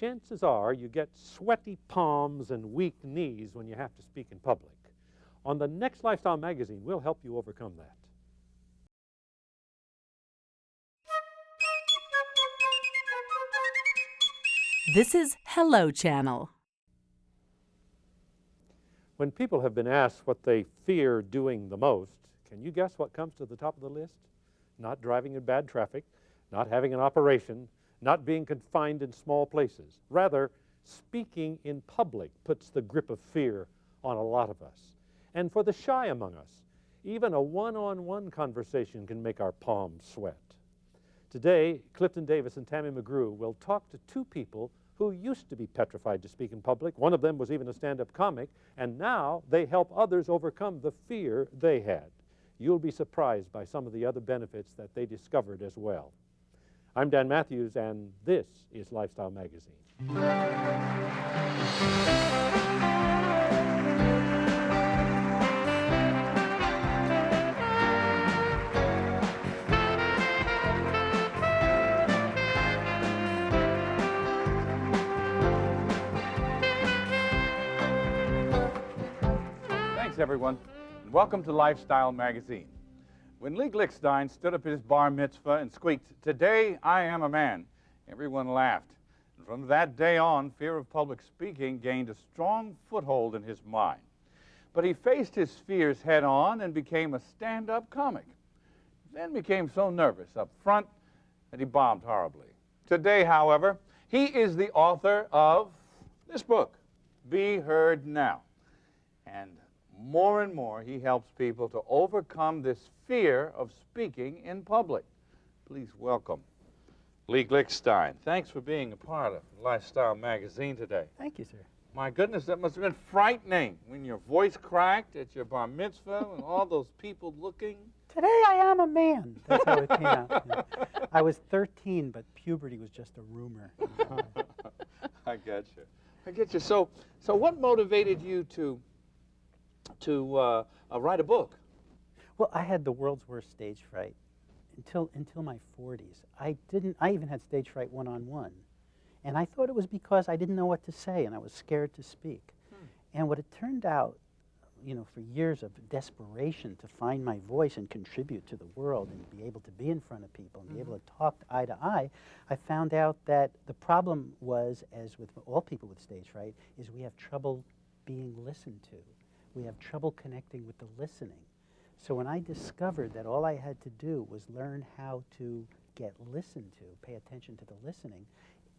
chances are you get sweaty palms and weak knees when you have to speak in public. On the next Lifestyle magazine, we'll help you overcome that. This is Hello Channel. When people have been asked what they fear doing the most, can you guess what comes to the top of the list? Not driving in bad traffic, not having an operation, not being confined in small places. Rather, speaking in public puts the grip of fear on a lot of us. And for the shy among us, even a one-on-one conversation can make our palms sweat. Today, Clifton Davis and Tammy McGrew will talk to two people who used to be petrified to speak in public. One of them was even a stand-up comic, and now they help others overcome the fear they had. You'll be surprised by some of the other benefits that they discovered as well. I'm Dan Matthews, and this is Lifestyle Magazine. Thanks, everyone, and welcome to Lifestyle Magazine. When Lee Glickstein stood up at his bar mitzvah and squeaked, "Today I am a man," everyone laughed. And from that day on, fear of public speaking gained a strong foothold in his mind. But he faced his fears head on and became a stand-up comic. Then became so nervous up front that he bombed horribly. Today, however, he is the author of this book, Be Heard Now. And more, he helps people to overcome this fear of speaking in public. Please welcome Lee Glickstein. Thanks for being a part of Lifestyle Magazine today. Thank you, sir. My goodness, that must have been frightening when your voice cracked at your bar mitzvah and all those people looking. Today I am a man. That's how it came out. Yeah. I was 13, but puberty was just a rumor. I get you. So what motivated you to write a book? Well, I had the world's worst stage fright until my 40s. I even had stage fright one-on-one. And I thought it was because I didn't know what to say and I was scared to speak. And what it turned out, for years of desperation to find my voice and contribute to the world and be able to be in front of people and be able to talk eye to eye, I found out that the problem was, as with all people with stage fright, is we have trouble being listened to. We have trouble connecting with the listening. So when I discovered that all I had to do was learn how to get listened to, pay attention to the listening,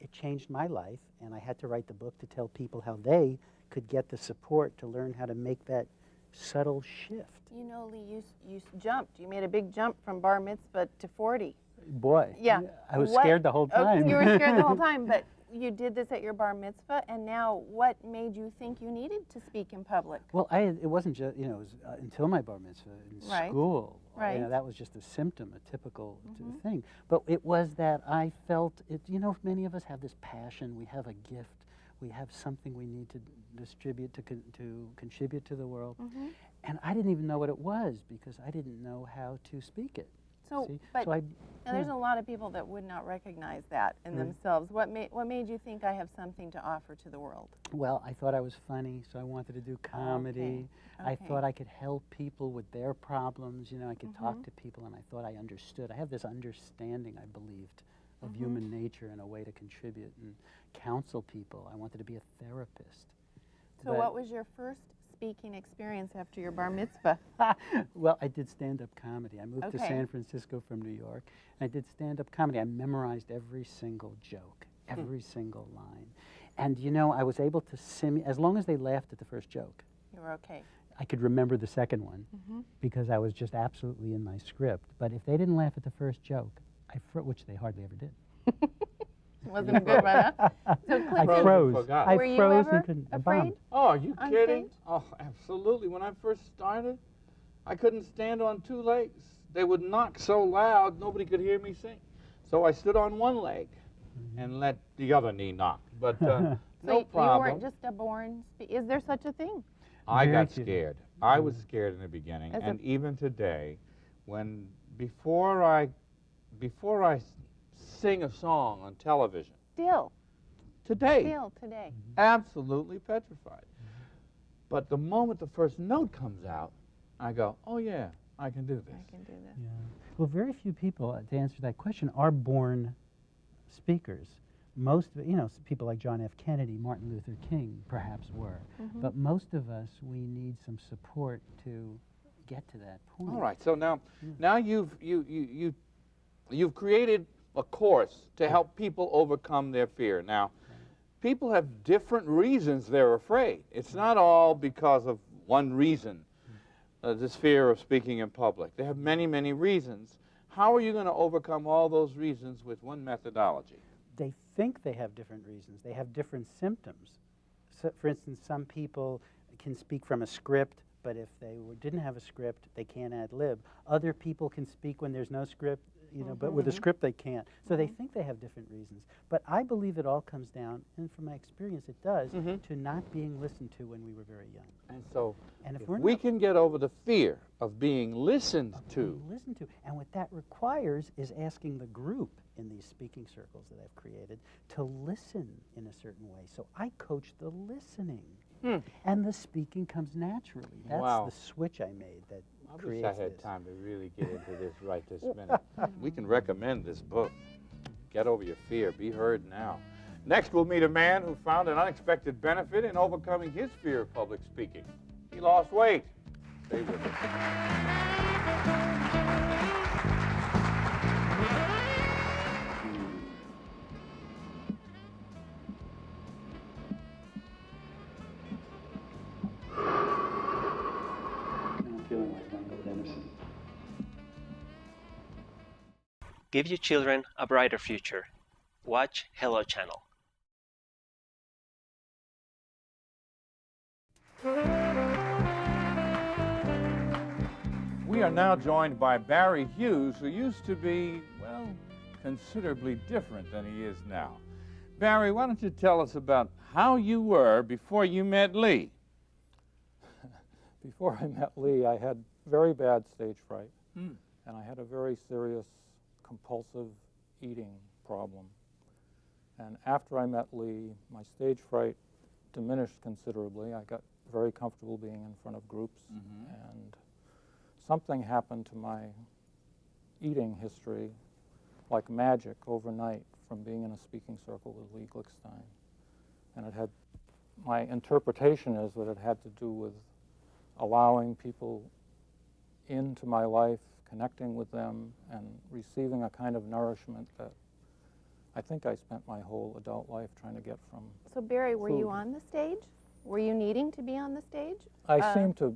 it changed my life, and I had to write the book to tell people how they could get the support to learn how to make that subtle shift. You know, Lee, you jumped. You made a big jump from bar mitzvah to 40. Boy, yeah. I was scared the whole time. You were scared the whole time, but you did this at your bar mitzvah, and now what made you think you needed to speak in public? Well, it wasn't just, it was until my bar mitzvah in school. Right. That was just a symptom, a typical thing. But it was that I felt it, many of us have this passion, we have a gift, we have something we need to distribute, to contribute to the world. And I didn't even know what it was because I didn't know how to speak it. Now there's a lot of people that would not recognize that in themselves. What made you think I have something to offer to the world? Well, I thought I was funny, so I wanted to do comedy. Okay. I thought I could help people with their problems. I could talk to people, and I thought I understood. I have this understanding, I believed, of human nature and a way to contribute and counsel people. I wanted to be a therapist. So what was your first speaking experience after your bar mitzvah? Well, I did stand-up comedy. I moved to San Francisco from New York. And I did stand-up comedy. I memorized every single joke, every single line. And, I was able to as long as they laughed at the first joke. You were okay. I could remember the second one because I was just absolutely in my script. But if they didn't laugh at the first joke, which they hardly ever did. Wasn't a good one, huh? So I froze. Were you ever afraid? Oh, are you kidding? Stage? Oh, absolutely. When I first started, I couldn't stand on two legs. They would knock so loud, nobody could hear me sing. So I stood on one leg and let the other knee knock. But no problem. You weren't just a born Is there such a thing? I got scared. I was scared in the beginning, and even today, before I sing a song on television, Still. today. Still today. Absolutely petrified. But the moment the first note comes out, I go, oh yeah, I can do this. I can do this. Yeah. Well, very few people, to answer that question, are born speakers. Most, people like John F. Kennedy, Martin Luther King, perhaps were. But most of us, we need some support to get to that point. All right. So now you've created a course to help people overcome their fear. Now, people have different reasons they're afraid. It's not all because of one reason, this fear of speaking in public. They have many, many reasons. How are you going to overcome all those reasons with one methodology? They think they have different reasons. They have different symptoms. So, for instance, some people can speak from a script, but if they didn't have a script, they can't ad-lib. Other people can speak when there's no script, but with a script they can't. So they think they have different reasons. But I believe it all comes down, and from my experience it does, to not being listened to when we were very young. And so And if we can get over the fear of being listened to. Listen to. And what that requires is asking the group in these speaking circles that I've created to listen in a certain way. So I coach the listening. And the speaking comes naturally. That's the switch I made that I wish creates I had this. time to really get into this right this minute. We can recommend this book. Get Over Your Fear. Be heard now. Next, we'll meet a man who found an unexpected benefit in overcoming his fear of public speaking. He lost weight. Stay with us. I'm feeling like Michael Dennison. Give your children a brighter future. Watch Hello Channel. We are now joined by Barry Hughes, who used to be, well, considerably different than he is now. Barry, why don't you tell us about how you were before you met Lee? Before I met Lee, I had very bad stage fright, and I had a very serious compulsive eating problem. And after I met Lee, my stage fright diminished considerably. I got very comfortable being in front of groups, and something happened to my eating history like magic overnight from being in a speaking circle with Lee Glickstein. And it had, my interpretation is that it had to do with allowing people into my life, connecting with them, and receiving a kind of nourishment that I think I spent my whole adult life trying to get from So Barry, were you food. on the stage? Were you needing to be on the stage? I seem to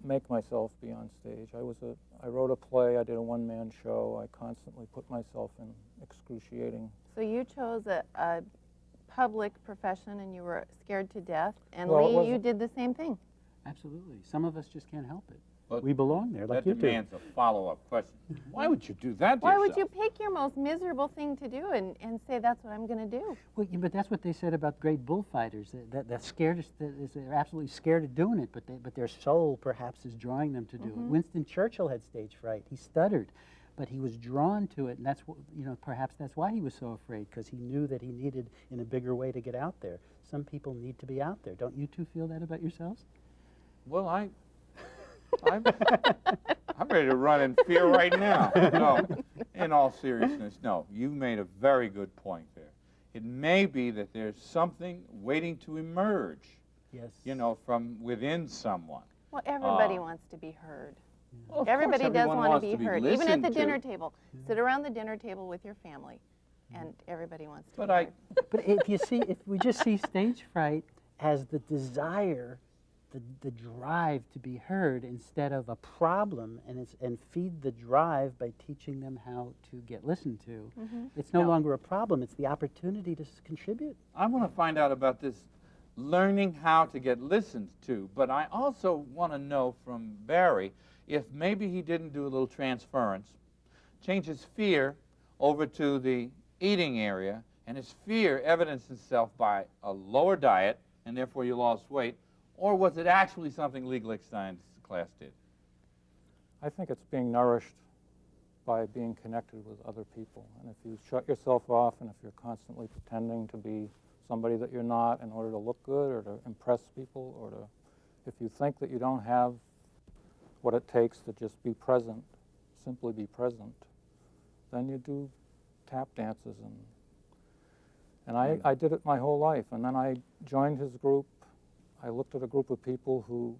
make myself be on stage. I wrote a play, I did a one-man show, I constantly put myself in excruciating. So you chose a public profession and you were scared to death, and Well, it Lee, you wasn't- did the same thing. Absolutely. Some of us just can't help it. But we belong there, like that you do. demands a follow-up question. Why would you do that to Why yourself? would you pick your most miserable thing to do and say that's what I'm going to do? Well, yeah, but that's what they said about great bullfighters. That scared us. They're absolutely scared of doing it, but their soul perhaps is drawing them to do it. Winston Churchill had stage fright. He stuttered, but he was drawn to it, and that's what perhaps that's why he was so afraid, because he knew that he needed in a bigger way to get out there. Some people need to be out there. Don't you two feel that about yourselves? Well, I'm ready to run in fear right now. No, in all seriousness, no. You made a very good point there. It may be that there's something waiting to emerge, Yes. from within someone. Well, everybody wants to be heard. Well, of Everybody course, does everyone want wants to be heard, even at listened the to. dinner table. Sit around the dinner table with your family, and everybody wants to But be I, heard. But if we just see stage fright as the desire, the drive to be heard instead of a problem, and feed the drive by teaching them how to get listened to, it's no Now- longer a problem. It's the opportunity to contribute. I want to find out about this learning how to get listened to, but I also want to know from Barry if maybe he didn't do a little transference, change his fear over to the eating area, and his fear evidenced itself by a lower diet, and therefore you lost weight, or was it actually something Lee Glickstein's class did? I think it's being nourished by being connected with other people. And if you shut yourself off and if you're constantly pretending to be somebody that you're not in order to look good or to impress people, or to, if you think that you don't have what it takes to just be present, simply be present, then you do tap dances. And I did it my whole life. And then I joined his group. I looked at a group of people who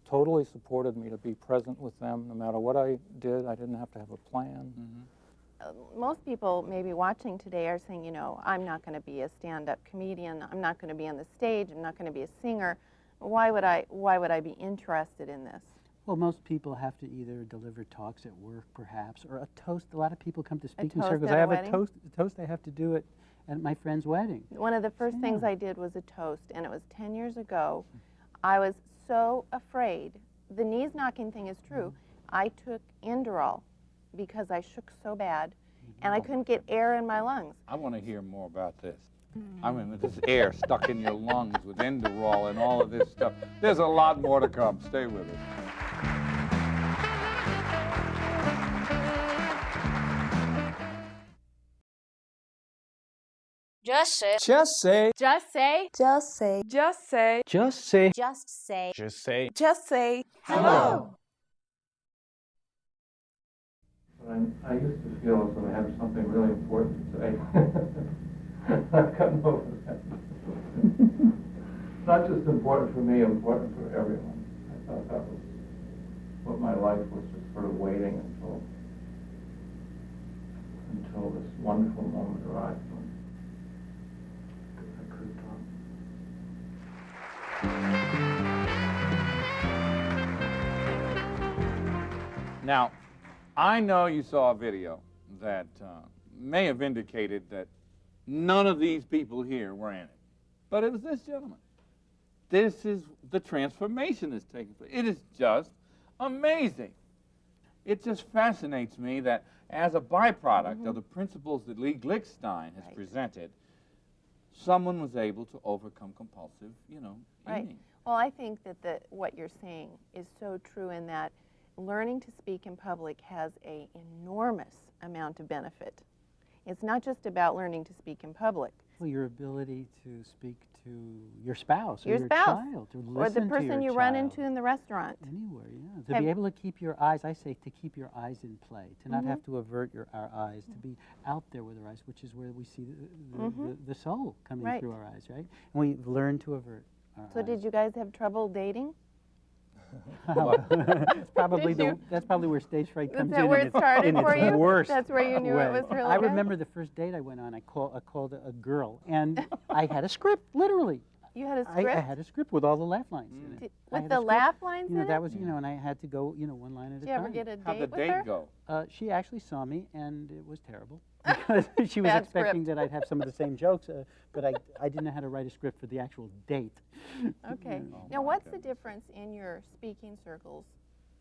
totally supported me to be present with them. No matter what I did, I didn't have to have a plan. Most people maybe watching today are saying, you know, I'm not going to be a stand-up comedian. I'm not going to be on the stage. I'm not going to be a singer. Why would I be interested in this? Well, most people have to either deliver talks at work, perhaps, or a toast. A lot of people come to speaking toast circles. at I a have wedding? a toast I have to do at my friend's wedding. One of the first things I did was a toast, and it was 10 years ago. I was so afraid. The knees knocking thing is true. I took Inderol because I shook so bad, and I couldn't get air in my lungs. I want to hear more about this. I mean, with this air stuck in your lungs with Inderol and all of this stuff. There's a lot more to come. Stay with us. Just say. Just say. Just say. Just say. Just say. Just say. Just say. Just say. Just say. Hello. I used to feel as though I had something really important to say. I've gotten over that. Not just important for me, important for everyone. I thought that was what my life was, just sort of waiting until this wonderful moment arrived when I could talk. Now, I know you saw a video that may have indicated that none of these people here were in it. But it was this gentleman. This is the transformation that's taking place. It is just amazing. It just fascinates me that as a byproduct of the principles that Lee Glickstein has presented, someone was able to overcome compulsive, eating. Well, I think that what you're saying is so true in that learning to speak in public has an enormous amount of benefit. It's not just about learning to speak in public. Well, your ability to speak to your spouse or Your your spouse, child, to listen or the to person your you child. run into in the restaurant. Anywhere, yeah. To be able to keep your eyes, I say, to keep your eyes in play, to not have to avert our eyes, to be out there with our eyes, which is where we see the soul coming through our eyes, right? And we've learned to avert our eyes. So did you guys have trouble dating? That's probably where stage fright comes in. Is that where it started for you? Worst That's where you knew way. it was really I good? remember the first date I went on, I called a girl, and I had a script, literally. You had a script? I had a script with all the laugh lines in it. With the laugh lines in it? That was, and I had to go, one line at a time. Did you ever get a date How'd the with her? date go? She actually saw me, and it was terrible. Because she was expecting that I'd have some of the same jokes, but I didn't know how to write a script for the actual date. Okay. Now, what's the difference in your speaking circles?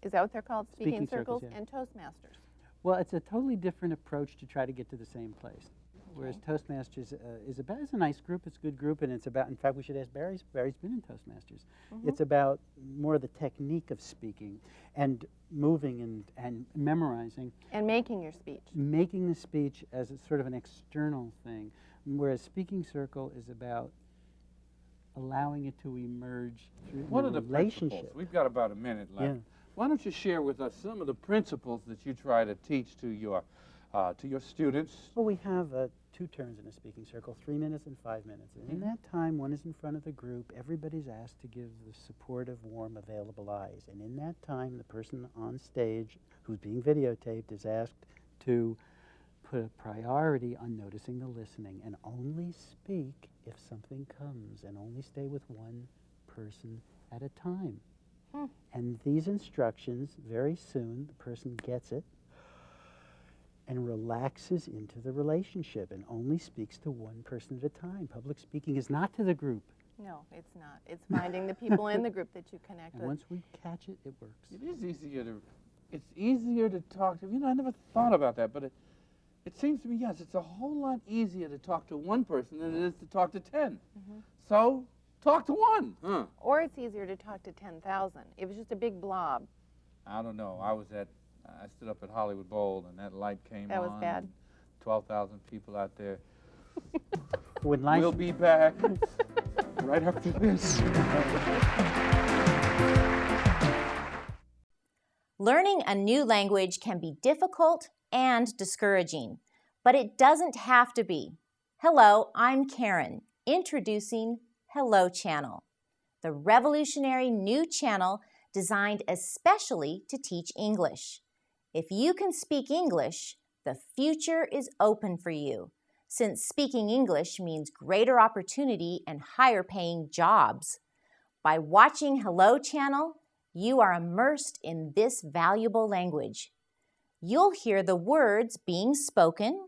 Is that what they're called? Speaking circles, yeah. and Toastmasters? Well, it's a totally different approach to try to get to the same place. Whereas Toastmasters is a nice group, it's a good group, and it's about, in fact, we should ask Barry's been in Toastmasters. It's about more the technique of speaking and moving and memorizing. And making your speech. Making the speech as a sort of an external thing, whereas Speaking Circle is about allowing it to emerge through What are the relationship. principles? We've got about a minute left. Yeah. Why don't you share with us some of the principles that you try to teach to your students? Well, we have 2 turns in a speaking circle, 3 minutes and 5 minutes. And in that time, one is in front of the group. Everybody's asked to give the supportive, warm, available eyes. And in that time, the person on stage who's being videotaped is asked to put a priority on noticing the listening and only speak if something comes, and only stay with one person at a time. And these instructions, very soon, the person gets it and relaxes into the relationship and only speaks to one person at a time. Public speaking is not to the group. No, it's not. It's finding the people in the group that you connect And with. once we catch it, it works. It is easier to talk to. I never thought about that, but it seems to me, yes, it's a whole lot easier to talk to one person than it is to talk to 10. So talk to one. Or it's easier to talk to 10,000. It was just a big blob. I don't know. I stood up at Hollywood Bowl, and that light came on. That was bad. 12,000 people out there. When life, We'll be back right after this. Learning a new language can be difficult and discouraging, but it doesn't have to be. Hello, I'm Karen, introducing Hello Channel, the revolutionary new channel designed especially to teach English. If you can speak English, the future is open for you, since speaking English means greater opportunity and higher paying jobs. By watching Hello Channel, you are immersed in this valuable language. You'll hear the words being spoken.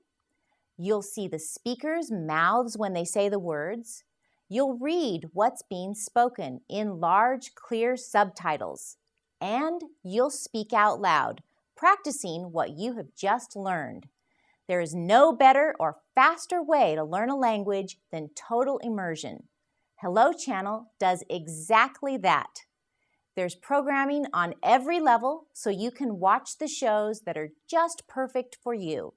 You'll see the speakers' mouths when they say the words. You'll read what's being spoken in large, clear subtitles. And you'll speak out loud, practicing what you have just learned. There is no better or faster way to learn a language than total immersion. Hello Channel does exactly that. There's programming on every level so you can watch the shows that are just perfect for you.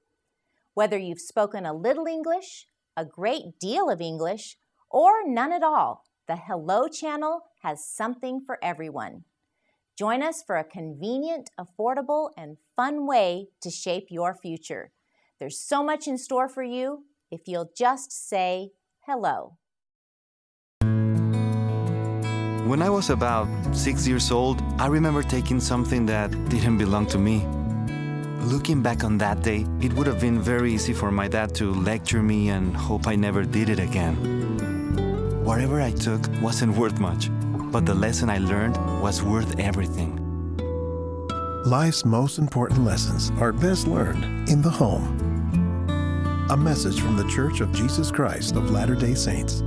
Whether you've spoken a little English, a great deal of English, or none at all, the Hello Channel has something for everyone. Join us for a convenient, affordable, and fun way to shape your future. There's so much in store for you if you'll just say hello. When I was about 6 years old, I remember taking something that didn't belong to me. Looking back on that day, it would have been very easy for my dad to lecture me and hope I never did it again. Whatever I took wasn't worth much, but the lesson I learned was worth everything. Life's most important lessons are best learned in the home. A message from the Church of Jesus Christ of Latter-day Saints.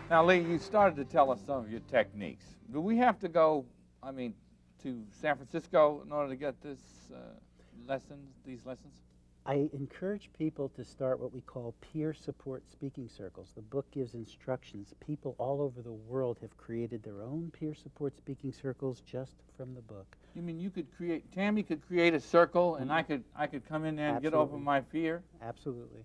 Now, Lee, you started to tell us some of your techniques. Do we have to go, to San Francisco in order to get these lessons? I encourage people to start what we call peer support speaking circles. The book gives instructions. People all over the world have created their own peer support speaking circles just from the book. You mean you could create, Tammy could create a circle and I could come in there and get over my fear? Absolutely.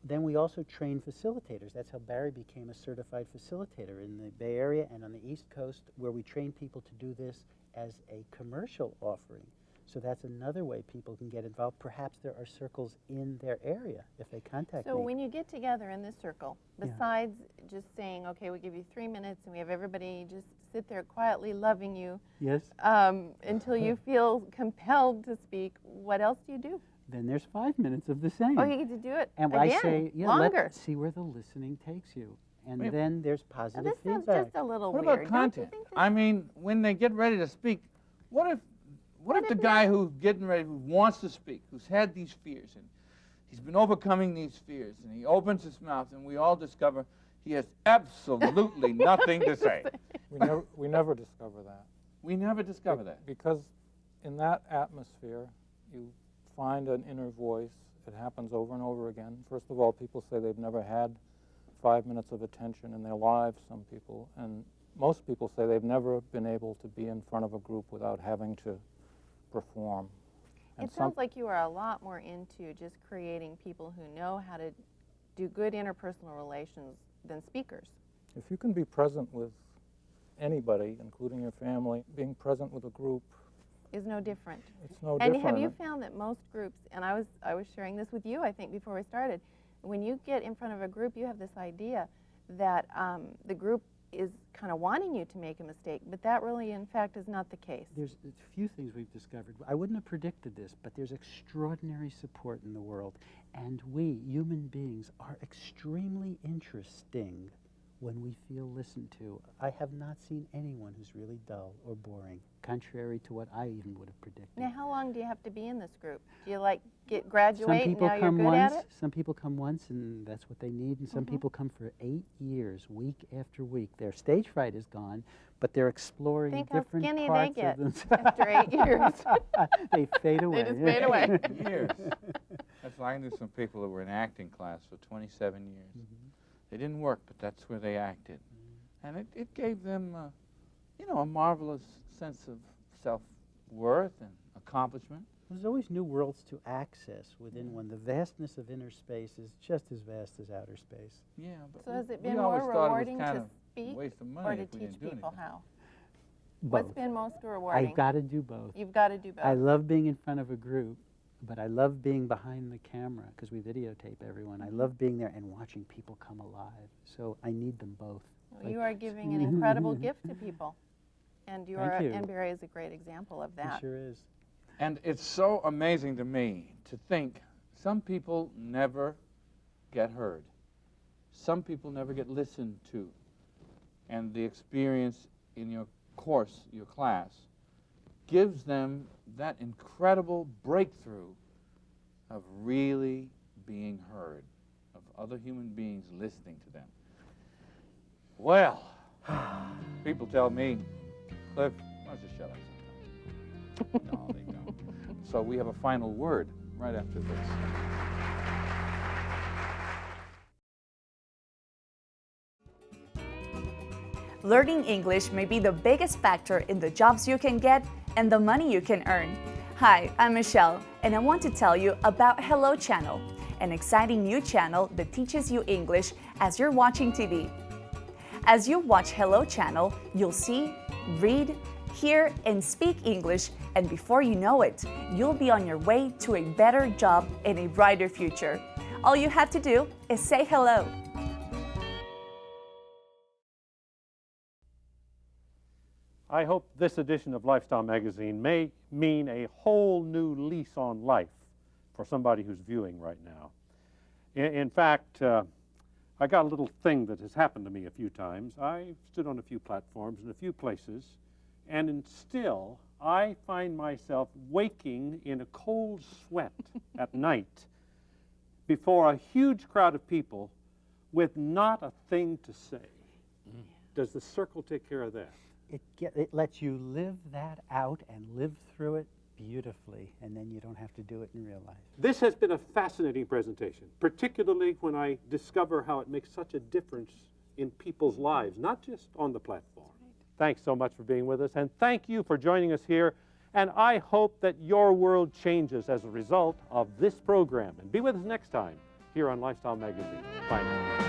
Then we also train facilitators. That's how Barry became a certified facilitator in the Bay Area and on the East Coast, where we train people to do this as a commercial offering. So that's another way people can get involved. Perhaps there are circles in their area if they contact me. So when you get together in this circle, besides just saying, okay, we give you 3 minutes and we have everybody just sit there quietly loving you until you feel compelled to speak, what else do you do? Then there's 5 minutes of the same. Oh, you get to do it and again, I say, longer. Let's see where the listening takes you. And then there's positive this feedback. sounds just a little What weird. about content? I mean, when they get ready to speak, what if the guy who's getting ready, who wants to speak, who's had these fears, and he's been overcoming these fears, and he opens his mouth, and we all discover he has absolutely nothing to say. We never discover that. We never discover that. Because in that atmosphere, you find an inner voice. It happens over and over again. First of all, people say they've never had 5 minutes of attention in their lives, some people, and most people say they've never been able to be in front of a group without having to perform. And it sounds like you are a lot more into just creating people who know how to do good interpersonal relations than speakers. If you can be present with anybody, including your family, being present with a group is no different. It's no and different. have you found that most groups, and I was sharing this with you, I think, before we started, when you get in front of a group, you have this idea that the group is kind of wanting you to make a mistake, but that really, in fact, is not the case. There's a few things we've discovered. I wouldn't have predicted this, but there's extraordinary support in the world, and we, human beings, are extremely interesting when we feel listened to. I have not seen anyone who's really dull or boring, contrary to what I even would have predicted. Now, how long do you have to be in this group? Do you graduate and now you're good at it? Some people come once and that's what they need, and some people come for 8 years, week after week. Their stage fright is gone, but they're exploring different parts Think how skinny of they get themselves. after 8 years. They fade away. They just fade away. Years. That's why I knew some people who were in acting class for 27 years. They didn't work, but that's where they acted. And it gave them, a marvelous sense of self-worth and accomplishment. There's always new worlds to access within one. The vastness of inner space is just as vast as outer space. Yeah, but So has it we been always more thought it was rewarding kind to of speak waste of money or to if we teach didn't do people anything. how? Both. What's been most rewarding? I've got to do both. You've got to do both. I love being in front of a group, but I love being behind the camera because we videotape everyone. I love being there and watching people come alive. So I need them both. Well, you are giving an incredible gift to people. And your Thank you. NBRA is a great example of that. It sure is. And it's so amazing to me to think some people never get heard. Some people never get listened to. And the experience in your course, your class, gives them that incredible breakthrough of really being heard, of other human beings listening to them. Well, people tell me, Cliff, why don't you shut up sometime? No, they don't. So we have a final word right after this. Learning English may be the biggest factor in the jobs you can get and the money you can earn. Hi, I'm Michelle, and I want to tell you about Hello Channel, an exciting new channel that teaches you English as you're watching TV. As you watch Hello Channel, you'll see, read, hear, and speak English, and before you know it, you'll be on your way to a better job and a brighter future. All you have to do is say hello. I hope this edition of Lifestyle Magazine may mean a whole new lease on life for somebody who's viewing right now. In fact, I got a little thing that has happened to me a few times. I stood on a few platforms in a few places, and still I find myself waking in a cold sweat at night before a huge crowd of people with not a thing to say. Does the circle take care of that? It lets you live that out and live through it beautifully, and then you don't have to do it in real life. This has been a fascinating presentation, particularly when I discover how it makes such a difference in people's lives, not just on the platform. Thanks so much for being with us, and thank you for joining us here. And I hope that your world changes as a result of this program. And be with us next time here on Lifestyle Magazine. Bye now.